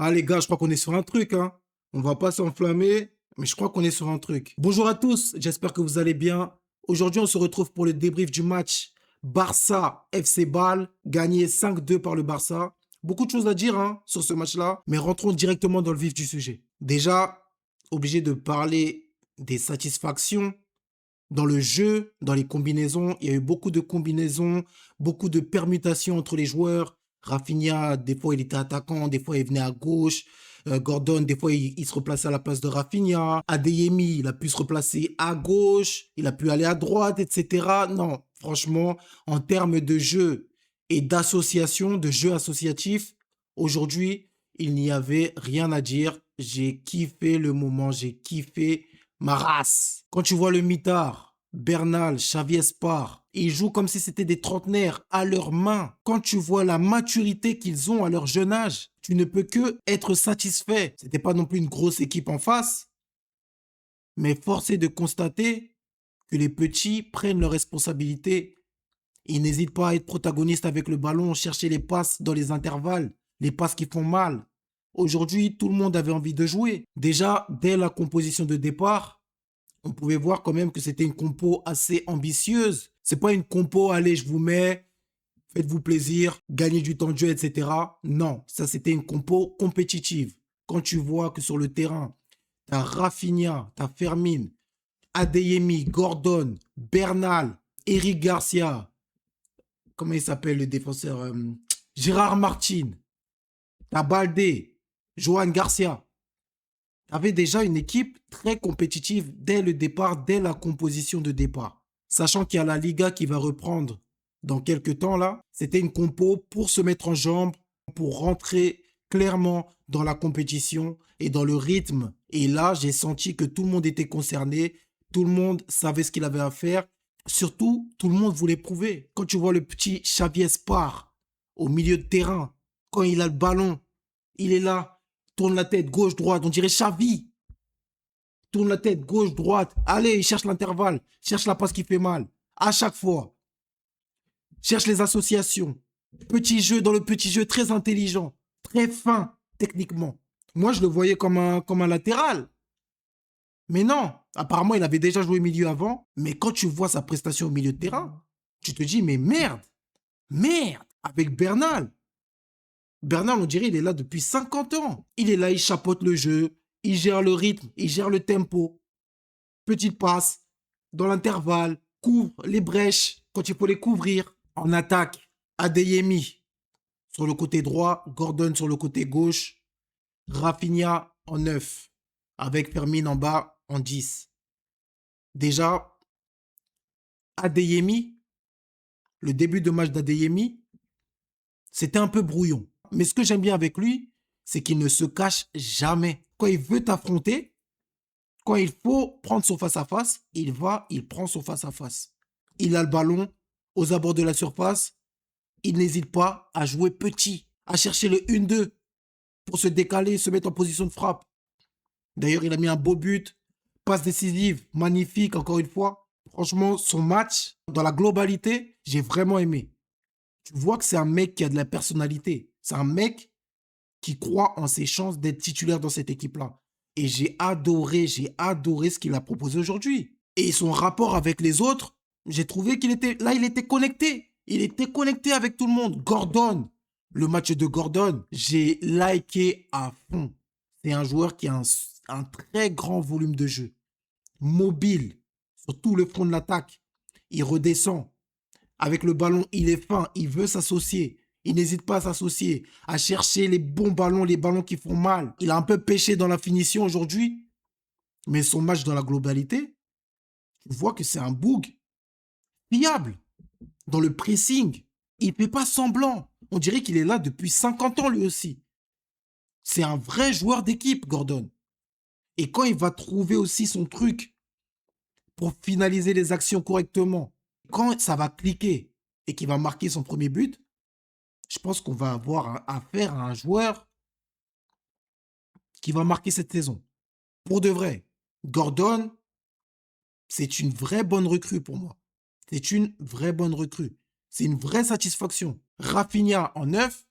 Ah les gars, je crois qu'on est sur un truc, hein. On va pas s'enflammer, mais je crois qu'on est sur un truc. Bonjour à tous, j'espère que vous allez bien. Aujourd'hui, on se retrouve pour le débrief du match Barça FC Bâle, gagné 5-2 par le Barça. Beaucoup de choses à dire hein, sur ce match-là, mais rentrons directement dans le vif du sujet. Déjà, obligé de parler des satisfactions dans le jeu, dans les combinaisons. Il y a eu beaucoup de combinaisons, beaucoup de permutations entre les joueurs. Rafinha, des fois, il était attaquant, des fois, il venait à gauche. Gordon, des fois, il se replaçait à la place de Rafinha. Adeyemi, il a pu se replacer à gauche, il a pu aller à droite, etc. Non, franchement, en termes de jeu et d'association, de jeu associatif, aujourd'hui, il n'y avait rien à dire. J'ai kiffé le moment, j'ai kiffé ma race. Quand tu vois le mitard, Bernal, Xavi Espar, ils jouent comme si c'était des trentenaires à leurs mains. Quand tu vois la maturité qu'ils ont à leur jeune âge, tu ne peux que être satisfait. C'était pas non plus une grosse équipe en face, mais force est de constater que les petits prennent leurs responsabilités. Ils n'hésitent pas à être protagonistes avec le ballon, chercher les passes dans les intervalles, les passes qui font mal. Aujourd'hui, tout le monde avait envie de jouer. Déjà, dès la composition de départ, on pouvait voir quand même que c'était une compo assez ambitieuse. C'est pas une compo, allez, je vous mets, faites-vous plaisir, gagnez du temps de jeu, etc. Non, ça c'était une compo compétitive. Quand tu vois que sur le terrain, t'as Rafinha, t'as Fermin, Adeyemi, Gordon, Bernal, Eric Garcia, comment il s'appelle le défenseur Gérard Martin, t'as Baldé, Johan Garcia. Avait déjà une équipe très compétitive dès le départ, dès la composition de départ. Sachant qu'il y a la Liga qui va reprendre dans quelques temps là, c'était une compo pour se mettre en jambes, pour rentrer clairement dans la compétition et dans le rythme. Et là, j'ai senti que tout le monde était concerné, tout le monde savait ce qu'il avait à faire. Surtout, tout le monde voulait prouver. Quand tu vois le petit Xavi Espar au milieu de terrain, quand il a le ballon, il est là, tourne la tête gauche-droite, on dirait Xavi. Tourne la tête gauche-droite. Allez, il cherche l'intervalle. Cherche la passe qui fait mal. À chaque fois. Cherche les associations. Petit jeu dans le petit jeu, très intelligent. Très fin, techniquement. Moi, je le voyais comme un latéral. Mais non. Apparemment, il avait déjà joué milieu avant. Mais quand tu vois sa prestation au milieu de terrain, tu te dis, mais merde. Merde. Avec Bernal. Bernal, on dirait, il est là depuis 50 ans. Il est là, il chapeaute le jeu, il gère le rythme, il gère le tempo. Petite passe, dans l'intervalle, couvre les brèches quand il faut les couvrir. En attaque, Adeyemi sur le côté droit, Gordon sur le côté gauche, Rafinha en 9, avec Fermin en bas en 10. Déjà, Adeyemi, le début de match d'Adeyemi, c'était un peu brouillon. Mais ce que j'aime bien avec lui, c'est qu'il ne se cache jamais. Quand il veut t'affronter, quand il faut prendre son face-à-face, il va, il prend son face-à-face. Il a le ballon aux abords de la surface. Il n'hésite pas à jouer petit, à chercher le 1-2 pour se décaler, se mettre en position de frappe. D'ailleurs, il a mis un beau but, passe décisive, magnifique encore une fois. Franchement, son match, dans la globalité, j'ai vraiment aimé. Tu vois que c'est un mec qui a de la personnalité. C'est un mec qui croit en ses chances d'être titulaire dans cette équipe-là. Et j'ai adoré ce qu'il a proposé aujourd'hui. Et son rapport avec les autres, j'ai trouvé qu'il était, là, il était connecté. Il était connecté avec tout le monde. Gordon, le match de Gordon, j'ai liké à fond. C'est un joueur qui a un très grand volume de jeu. Mobile, sur tout le front de l'attaque. Il redescend. Avec le ballon, il est fin, il veut s'associer. Il n'hésite pas à s'associer, à chercher les bons ballons, les ballons qui font mal. Il a un peu pêché dans la finition aujourd'hui, mais son match dans la globalité, tu vois que c'est un boug fiable. Dans le pressing, il ne fait pas semblant. On dirait qu'il est là depuis 50 ans lui aussi. C'est un vrai joueur d'équipe, Gordon. Et quand il va trouver aussi son truc pour finaliser les actions correctement, quand ça va cliquer et qu'il va marquer son premier but, je pense qu'on va avoir affaire à un joueur qui va marquer cette saison. Pour de vrai. Gordon, c'est une vraie bonne recrue pour moi. C'est une vraie bonne recrue. C'est une vraie satisfaction. Rafinha en 9,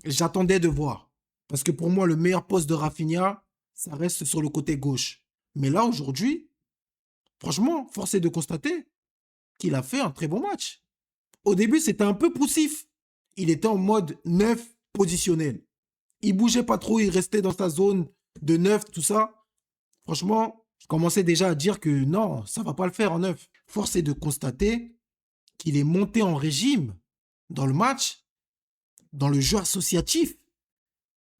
j'attendais de voir. Parce que pour moi, le meilleur poste de Rafinha, ça reste sur le côté gauche. Mais là, aujourd'hui, franchement, force est de constater qu'il a fait un très bon match. Au début, c'était un peu poussif. Il était en mode neuf positionnel. Il bougeait pas trop, il restait dans sa zone de neuf, tout ça. Franchement, je commençais déjà à dire que non, ça va pas le faire en neuf. Force est de constater qu'il est monté en régime dans le match, dans le jeu associatif,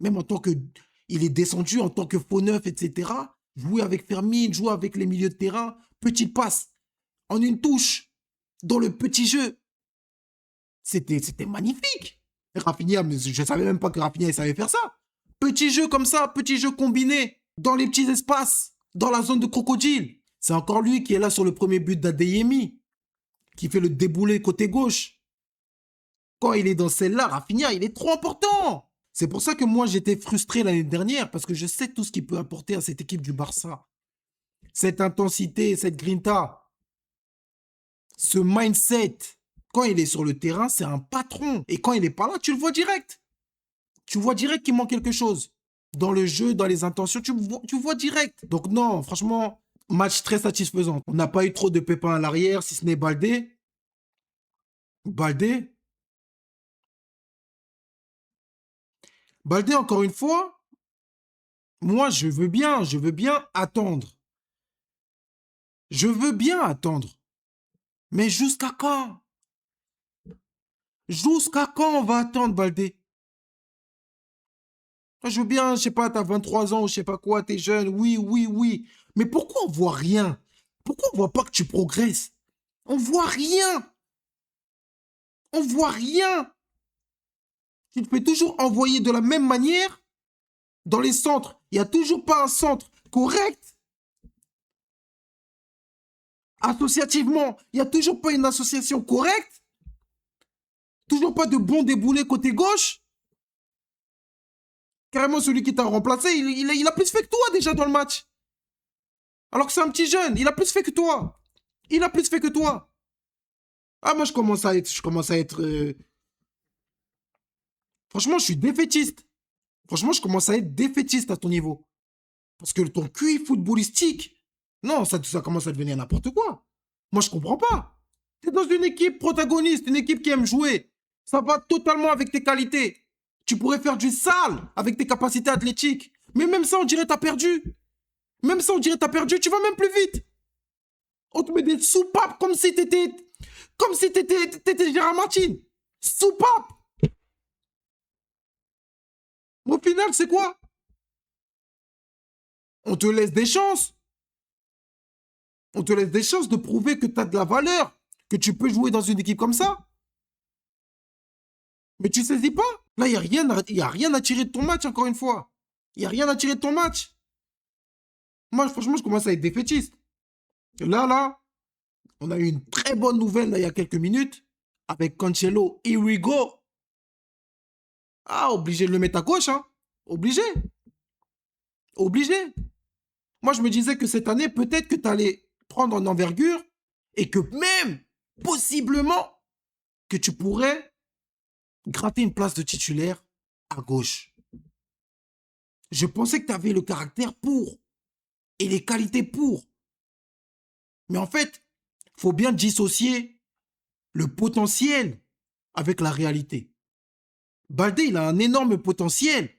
même en tant que... Il est descendu en tant que faux neuf, etc. Jouer avec Fermin, jouer avec les milieux de terrain, petite passe, en une touche, dans le petit jeu. C'était magnifique. Rafinha, mais je ne savais même pas que Rafinha il savait faire ça. Petit jeu comme ça, petit jeu combiné, dans les petits espaces, dans la zone de crocodile. C'est encore lui qui est là sur le premier but d'Adeyemi, qui fait le déboulé côté gauche. Quand il est dans celle-là, Rafinha, il est trop important. C'est pour ça que moi, j'étais frustré l'année dernière, parce que je sais tout ce qu'il peut apporter à cette équipe du Barça. Cette intensité, cette grinta, ce mindset. Quand il est sur le terrain, c'est un patron. Et quand il n'est pas là, tu le vois direct. Tu vois direct qu'il manque quelque chose. Dans le jeu, dans les intentions, tu vois direct. Donc non, franchement, match très satisfaisant. On n'a pas eu trop de pépins à l'arrière, si ce n'est Baldé. Baldé, encore une fois, moi, je veux bien attendre. Je veux bien attendre. Mais jusqu'à quand? Jusqu'à quand on va attendre, Baldé? Je veux bien, je sais pas, t'as 23 ans ou je sais pas quoi, t'es jeune, oui, oui, oui. Mais pourquoi on voit rien? Pourquoi on voit pas que tu progresses? On voit rien. On voit rien. Tu te fais toujours envoyer de la même manière dans les centres. Il n'y a toujours pas un centre correct. Associativement, il n'y a toujours pas une association correcte. Toujours pas de bon déboulé côté gauche. Carrément, celui qui t'a remplacé, il a plus fait que toi déjà dans le match. Alors que c'est un petit jeune, il a plus fait que toi. Il a plus fait que toi. Ah, moi, je commence à être. Franchement, je suis défaitiste. Franchement, je commence à être défaitiste à ton niveau. Parce que ton QI footballistique, non, ça commence à devenir n'importe quoi. Moi, je comprends pas. Tu es dans une équipe protagoniste, une équipe qui aime jouer. Ça va totalement avec tes qualités. Tu pourrais faire du sale avec tes capacités athlétiques. Mais même ça, on dirait que t'as perdu. Même ça, on dirait que t'as perdu. Tu vas même plus vite. On te met des soupapes comme si t'étais... Comme si t'étais Gérard Martin. Soupape. Au final, c'est quoi? On te laisse des chances. On te laisse des chances de prouver que tu as de la valeur, que tu peux jouer dans une équipe comme ça. Mais tu saisis pas. Là, il n'y a rien à tirer de ton match, encore une fois. Il n'y a rien à tirer de ton match. Moi, franchement, je commence à être défaitiste. Et là, on a eu une très bonne nouvelle là, il y a quelques minutes avec Cancelo. Here we go. Ah, obligé de le mettre à gauche, hein. Obligé. Obligé. Moi, je me disais que cette année, peut-être que tu allais prendre en envergure et que même, possiblement, que tu pourrais gratter une place de titulaire à gauche. Je pensais que tu avais le caractère pour et les qualités pour. Mais en fait, il faut bien dissocier le potentiel avec la réalité. Baldé, il a un énorme potentiel,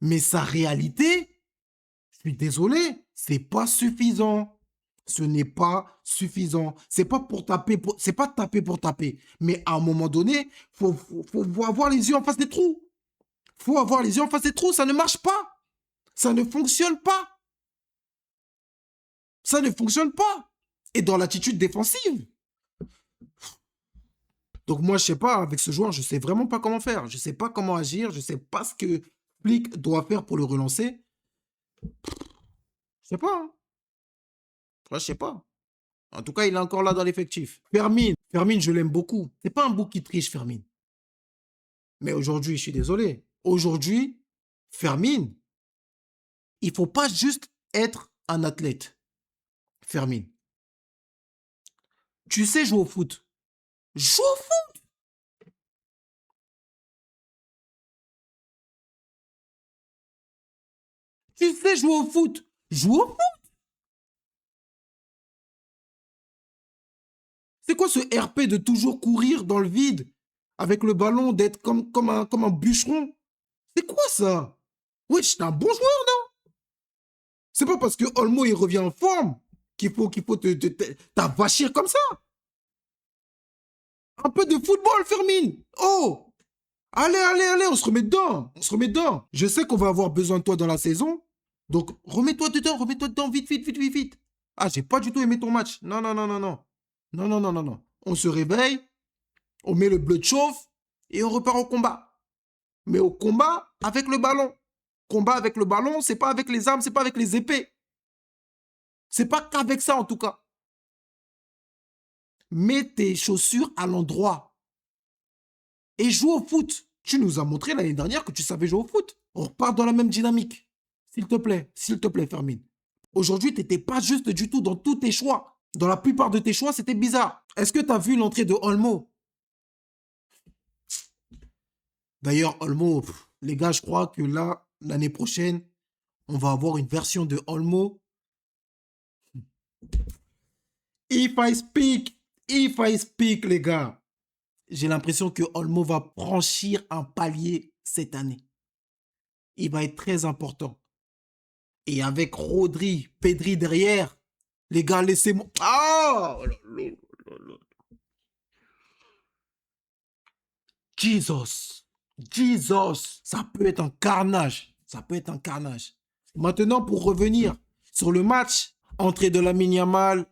mais sa réalité, je suis désolé, c'est pas suffisant. Ce n'est pas suffisant. C'est pas pour taper, c'est pas taper pour taper. Mais à un moment donné, faut avoir les yeux en face des trous. Faut avoir les yeux en face des trous. Ça ne marche pas. Ça ne fonctionne pas. Ça ne fonctionne pas. Et dans l'attitude défensive. Donc moi, je sais pas, avec ce joueur, je sais vraiment pas comment faire. Je sais pas comment agir. Je sais pas ce que Flick doit faire pour le relancer. Je sais pas. Hein. Moi, je sais pas. En tout cas, il est encore là dans l'effectif. Fermine, je l'aime beaucoup. C'est pas un bouc qui triche, Fermine. Mais aujourd'hui, je suis désolé. Aujourd'hui, Fermine, il faut pas juste être un athlète. Fermine. Tu sais jouer au foot. Joue au foot. Tu sais jouer au foot. Joue au foot. C'est quoi ce RP de toujours courir dans le vide avec le ballon, d'être comme un bûcheron? C'est quoi ça? Wesh, t'es un bon joueur, non? C'est pas parce que Olmo il revient en forme qu'il faut t'avachir comme ça. Un peu de football, Fermine. Oh! Allez, allez, allez, on se remet dedans. On se remet dedans. Je sais qu'on va avoir besoin de toi dans la saison. Donc, remets-toi dedans, vite, vite, vite, vite, vite. Ah, j'ai pas du tout aimé ton match. Non, non, non, non, non. Non, non, non, non, non. On se réveille, on met le bleu de chauffe et on repart au combat. Mais au combat avec le ballon. Combat avec le ballon, c'est pas avec les armes, c'est pas avec les épées. C'est pas qu'avec ça, en tout cas. Mets tes chaussures à l'endroit et joue au foot. Tu nous as montré l'année dernière que tu savais jouer au foot. On repart dans la même dynamique. S'il te plaît, Fermine. Aujourd'hui, tu n'étais pas juste du tout dans tous tes choix. Dans la plupart de tes choix, c'était bizarre. Est-ce que tu as vu l'entrée de Olmo? D'ailleurs, Olmo, les gars, je crois que là, l'année prochaine, on va avoir une version de Olmo. If I speak, les gars. J'ai l'impression que Olmo va franchir un palier cette année. Il va être très important. Et avec Rodri, Pedri derrière, les gars, laissez-moi. Ah! Jesus. Jesus. Ça peut être un carnage. Ça peut être un carnage. Maintenant, pour revenir sur le match, entrée de Lamine Yamal,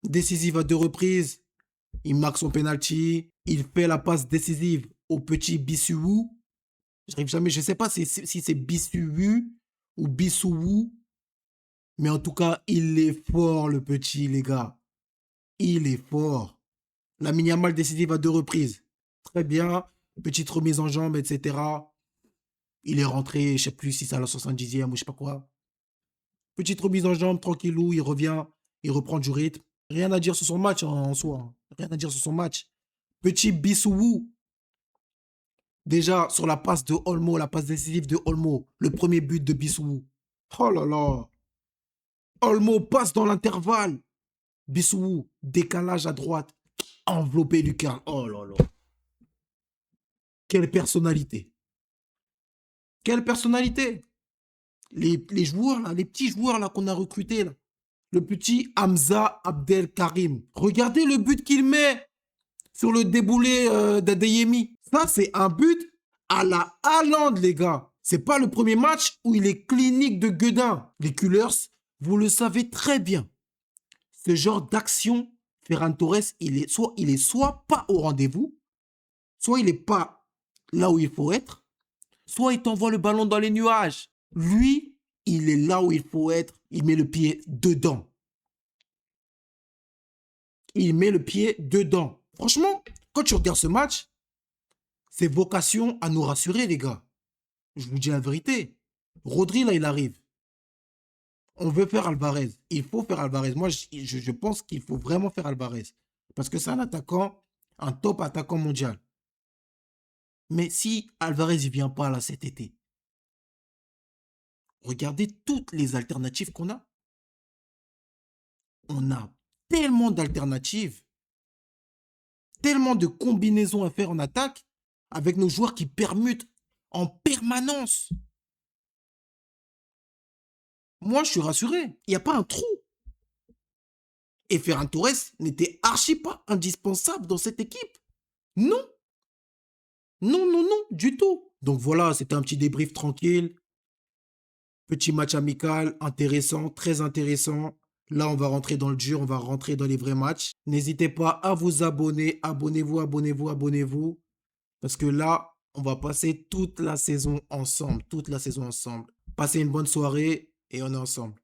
décisive à 2 reprises. Il marque son penalty. Il fait la passe décisive au petit Bissou. J'arrive jamais, je ne sais pas si c'est Bissou ou Bissou. Mais en tout cas, il est fort, le petit, les gars. Il est fort. Lamine Yamal décisive à 2 reprises. Très bien. Petite remise en jambe, etc. Il est rentré, je ne sais plus si c'est à la 70e ou je ne sais pas quoi. Petite remise en jambe, tranquillou, il revient, il reprend du rythme. Rien à dire sur son match en soi. Rien à dire sur son match. Petit Bissou. Déjà, sur la passe de Olmo, la passe décisive de Olmo, le premier but de Bissou. Oh là là. Olmo passe dans l'intervalle. Bissou, décalage à droite. Enveloppé Lucas. Oh là là. Quelle personnalité. Quelle personnalité. Les joueurs là, les petits joueurs là qu'on a recrutés là. Le petit Hamza Abdelkarim. Regardez le but qu'il met sur le déboulé d'Adeyemi. Ça, c'est un but à la Haaland, les gars. C'est pas le premier match où il est clinique de Guedin. Les Cullers, vous le savez très bien. Ce genre d'action, Ferran Torres, il est soit pas au rendez-vous, soit il n'est pas là où il faut être, soit il t'envoie le ballon dans les nuages. Lui, il est là où il faut être. Il met le pied dedans. Il met le pied dedans. Franchement, quand tu regardes ce match, c'est vocation à nous rassurer, les gars. Je vous dis la vérité. Rodri, là, il arrive. On veut faire Alvarez. Il faut faire Alvarez. Moi, je pense qu'il faut vraiment faire Alvarez. Parce que c'est un attaquant, un top attaquant mondial. Mais si Alvarez ne vient pas là cet été, regardez toutes les alternatives qu'on a. On a tellement d'alternatives, tellement de combinaisons à faire en attaque avec nos joueurs qui permutent en permanence. Moi, je suis rassuré. Il n'y a pas un trou. Et Ferran Torres n'était archi pas indispensable dans cette équipe. Non. Non, non, non, du tout. Donc voilà, c'était un petit débrief tranquille. Petit match amical, intéressant, très intéressant. Là, on va rentrer dans le dur, on va rentrer dans les vrais matchs. N'hésitez pas à vous abonner. Abonnez-vous, abonnez-vous, abonnez-vous. Parce que là, on va passer toute la saison ensemble. Toute la saison ensemble. Passez une bonne soirée et on est ensemble.